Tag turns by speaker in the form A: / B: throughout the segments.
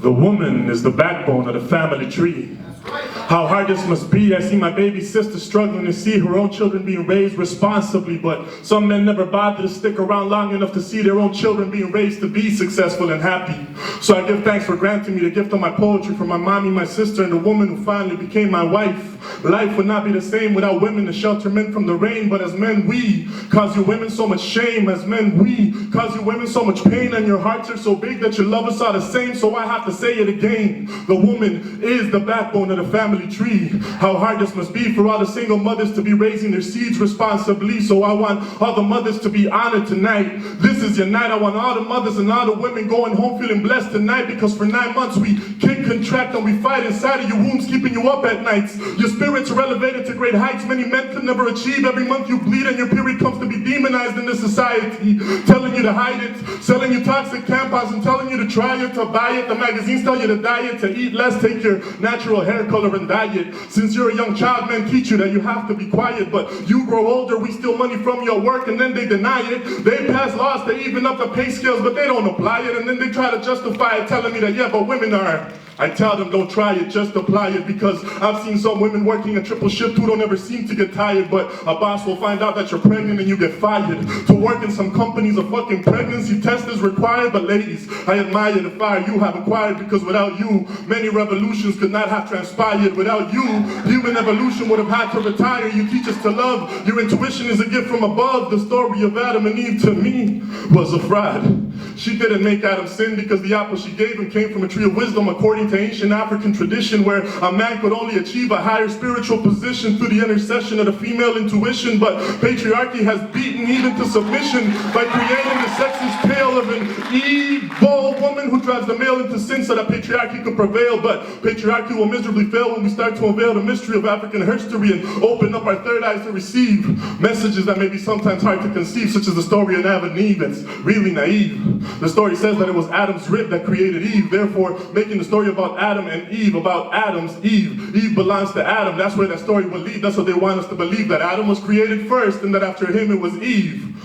A: The woman is the backbone of the family tree. How hard this must be. I see my baby sister struggling to see her own children being raised responsibly, but some men never bother to stick around long enough to see their own children being raised to be successful and happy. So I give thanks for granting me the gift of my poetry for my mommy, my sister, and the woman who finally became my wife. Life would not be the same without women to shelter men from the rain, but as men we cause you women so much shame. As men we cause you women so much pain, and your hearts are so big that your love us are the same. So I have to say it again. The woman is the backbone of the family tree. How hard this must be for all the single mothers to be raising their seeds responsibly. So I want all the mothers to be honored tonight. This is your night. I want all the mothers and all the women going home feeling blessed tonight, because for 9 months we kick, contract, and we fight inside of your wombs, keeping you up at nights. Your spirits are elevated to great heights many men could never achieve. Every month you bleed and your period comes to be demonized in this society, telling you to hide it, selling you toxic tampons and telling you to try it, to buy it. The magazines tell you to diet, to eat less, take your natural hair color and dye it. Since you're a young child, men teach you that you have to be quiet, but you grow older, we steal money from your work and then they deny it. They pass laws to even up the pay scales, but they don't apply it, and then they try to justify it, telling me that yeah, but women are. I tell them don't try it, just apply it, because I've seen some women working a triple shift who don't ever seem to get tired, but a boss will find out that you're pregnant and you get fired. To work in some companies a fucking pregnancy test is required, but ladies, I admire the fire you have acquired, because without you, many revolutions could not have transpired. Without you, human evolution would have had to retire. You teach us to love, your intuition is a gift from above. The story of Adam and Eve to me was a fraud. She didn't make Adam sin because the apple she gave him came from a tree of wisdom, according to ancient African tradition, where a man could only achieve a higher spiritual position through the intercession of the female intuition. But patriarchy has beaten Eve into submission by creating the sexist tale of an evil woman who drives the male into sin so that patriarchy could prevail. But patriarchy will miserably fail when we start to unveil the mystery of African history and open up our third eyes to receive messages that may be sometimes hard to conceive, such as the story of Adam and Eve. It's really naive. The story says that it was Adam's rib that created Eve, therefore making the story about Adam and Eve about Adam's Eve. Eve belongs to Adam. That's where that story will lead. That's what they want us to believe, that Adam was created first and that after him it was Eve.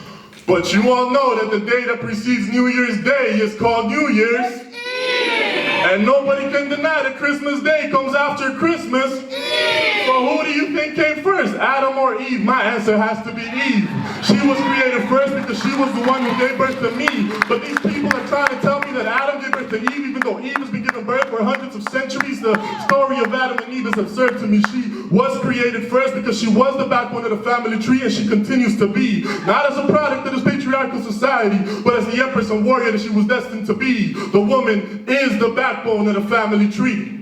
A: But you all know that the day that precedes New Year's Day is called New Year's. And nobody can deny that Christmas Day comes after Christmas. So who do you think came first, Adam or Eve? My answer has to be Eve. She was created first because she was the one who gave birth to me. But these people are trying to tell me that Adam gave birth to Eve, even though Eve has been giving birth for hundreds of centuries. The story of Adam and Eve is absurd to me. She was created first because she was the backbone of the family tree, and she continues to be. Not as a product of this patriarchal society, but as the empress and warrior that she was destined to be. The woman is the backbone of the family tree.